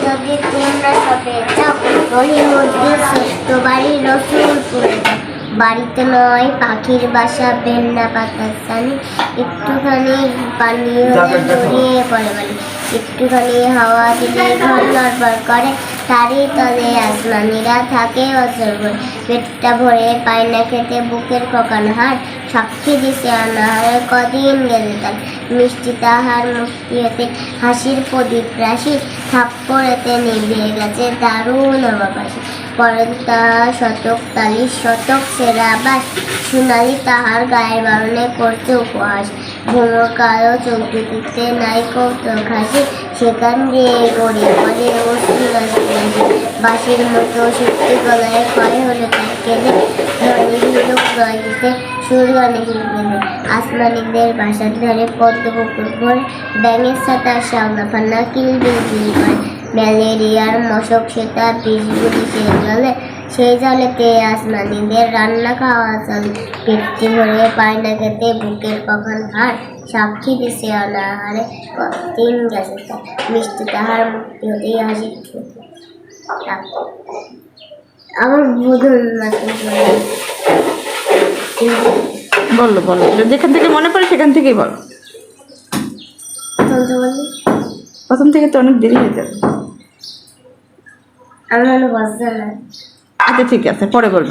যদি তোমরা সবে চাও গলির মধ্যে ছোট্ট বাড়ি রসুলপুরে যাও। বাড়িতে নয় পাখির বাসা বেলনা পাতার সানি, একটুখানি পানি হলে জড়িয়ে পড়ে বাড়ি, একটুখানি হাওয়া দিলে ঘর নড়বড় করে, তারই তলে আসমানিরা থাকে বছর ভরে। পেটটা ভরে পায় না খেতে বুকের ককান হার, সাক্ষী দিছে অনাহারে কদিন গেলে তার। মিষ্টি তাহার মুক্তি হতে হাসির প্রদীপ রাশি, থাপ্পড়েতে নিভিয়ে গেছে দারুণ অবাকাশি। পরে তাহার শতক তালি শতক সেরা বাস, সোনালি তাহার গায়ের বারণে করছে উপহাস। ভোমর কালো চৌকিতে নাই কৌতুক হাসি, সেখান দিয়ে গড়িয়ে পড়ে অশ্রুর আসি। বাঁশির মতো সত্যি গলায় ক্ষয় হলো তার কেঁদে, ধনী হিলুক গলিতে সুর গানে শিল্পেনে। আসমানিদের বাসার ধারে পদ্ম পুকুর ভরে, ব্যাঙের ছাতা শ্যাওলা ফান্না কিলবিল বিল করে। ম্যালেরিয়ার মশক সেটা বিষগুলি সে জলে, সেই জলেতে আসমানিদের রান্না খাওয়া চলে। পেটটি ভরে পায় না খেতে বুকের কখন হার, সাক্ষী দিছে অনাহারে কতদিন গেছে তার। মিষ্টি তাহার মুক্তি হতেই হাসি আমার বোধন বলো বলো, যেখান থেকে মনে পড়ে সেখান থেকেই বলো। প্রথম থেকে তো অনেক দেরি হয়ে যাবে। আমার বলতে না। আচ্ছা ঠিক আছে, পরে বলবা।